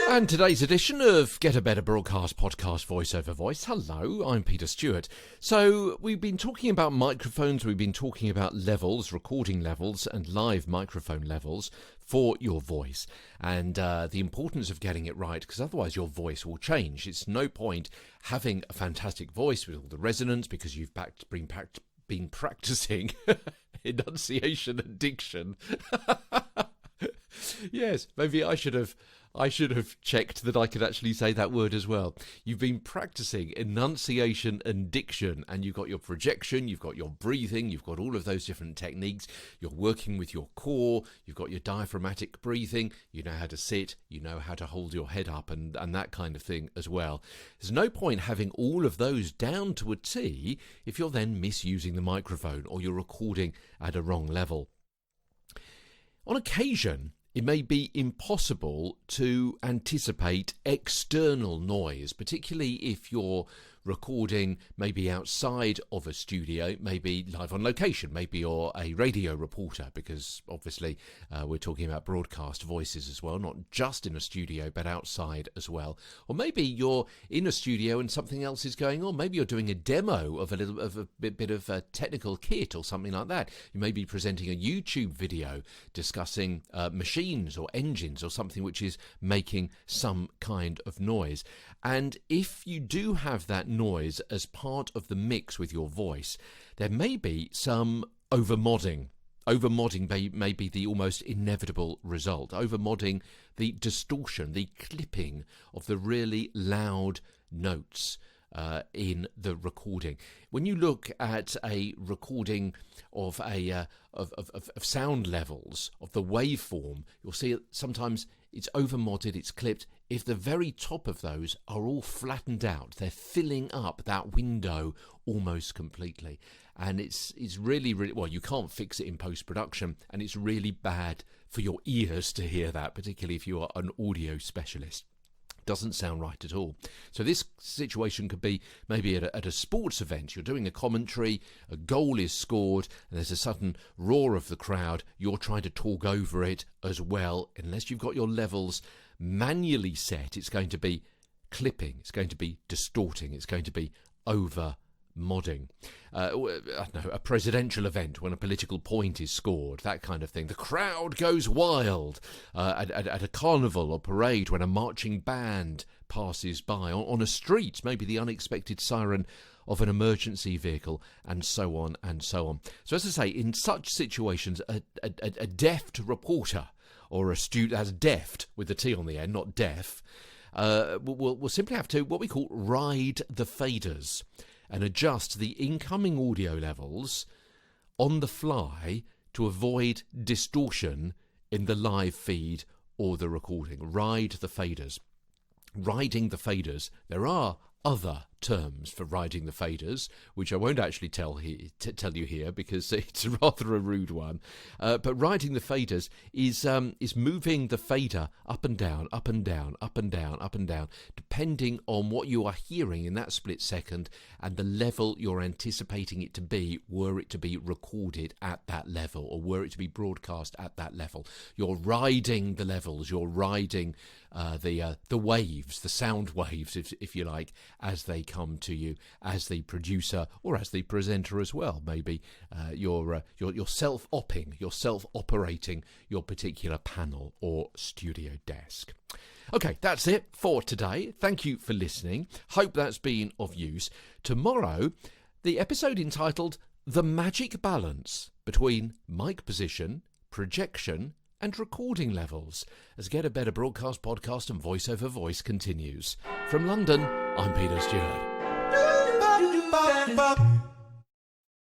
And today's edition of Get a Better Broadcast Podcast Voice Over Voice. Hello, I'm Peter Stewart. So we've been talking about microphones, we've been talking about levels, recording levels and live microphone levels for your voice, and the importance of getting it right, because otherwise your voice will change. It's no point having a fantastic voice with all the resonance because you've been practicing enunciation and diction. Yes, maybe I should have checked that I could actually say that word as well. You've been practicing enunciation and diction, and you've got your projection, you've got your breathing, you've got all of those different techniques. You're working with your core, you've got your diaphragmatic breathing, you know how to sit, you know how to hold your head up and that kind of thing as well. There's no point having all of those down to a T if you're then misusing the microphone or you're recording at a wrong level. On occasion, it may be impossible to anticipate external noise, particularly if you're recording maybe outside of a studio, maybe live on location, maybe you're a radio reporter, because obviously we're talking about broadcast voices as well, not just in a studio but outside as well. Or maybe you're in a studio and something else is going on. Maybe you're doing a demo of a bit of a technical kit or something like that. You may be presenting a YouTube video discussing machines or engines or something which is making some kind of noise. And if you do have that noise as part of the mix with your voice, there may be some over-modding. Over-modding may be the almost inevitable result. Over-modding, the distortion, the clipping of the really loud notes in the recording. When you look at a recording of of sound levels, of the waveform, you'll see sometimes it's over-modded, it's clipped. If the very top of those are all flattened out, they're filling up that window almost completely. And it's really, well, you can't fix it in post-production, and it's really bad for your ears to hear that, particularly if you are an audio specialist. Doesn't sound right at all. So this situation could be maybe at a sports event. You're doing a commentary, a goal is scored, and there's a sudden roar of the crowd. You're trying to talk over it as well. Unless you've got your levels manually set, it's going to be clipping, it's going to be distorting, it's going to be over-modding. I don't know, a presidential event when a political point is scored, that kind of thing. The crowd goes wild at a carnival or parade when a marching band passes by. On a street, maybe the unexpected siren of an emergency vehicle, and so on and so on. So as I say, in such situations, a deft reporter, or a student that's deft with the T on the end, not deaf, we'll simply have to, what we call, ride the faders and adjust the incoming audio levels on the fly to avoid distortion in the live feed or the recording. Ride the faders. Riding the faders. There are other terms for riding the faders, which I won't actually tell you here because it's rather a rude one. But riding the faders is moving the fader up and down, up and down, up and down, up and down, depending on what you are hearing in that split second and the level you're anticipating it to be, were it to be recorded at that level or were it to be broadcast at that level. You're riding the levels, you're riding the waves, the sound waves, if you like, as they come to you as the producer or as the presenter as well. Maybe you're self-opping, you're self-operating your particular panel or studio desk. Okay, that's it for today. Thank you for listening. Hope that's been of use. Tomorrow, the episode entitled The Magic Balance Between Mic Position, Projection and Recording Levels, as Get a Better Broadcast Podcast and Voice Over Voice continues. From London, I'm Peter Stewart.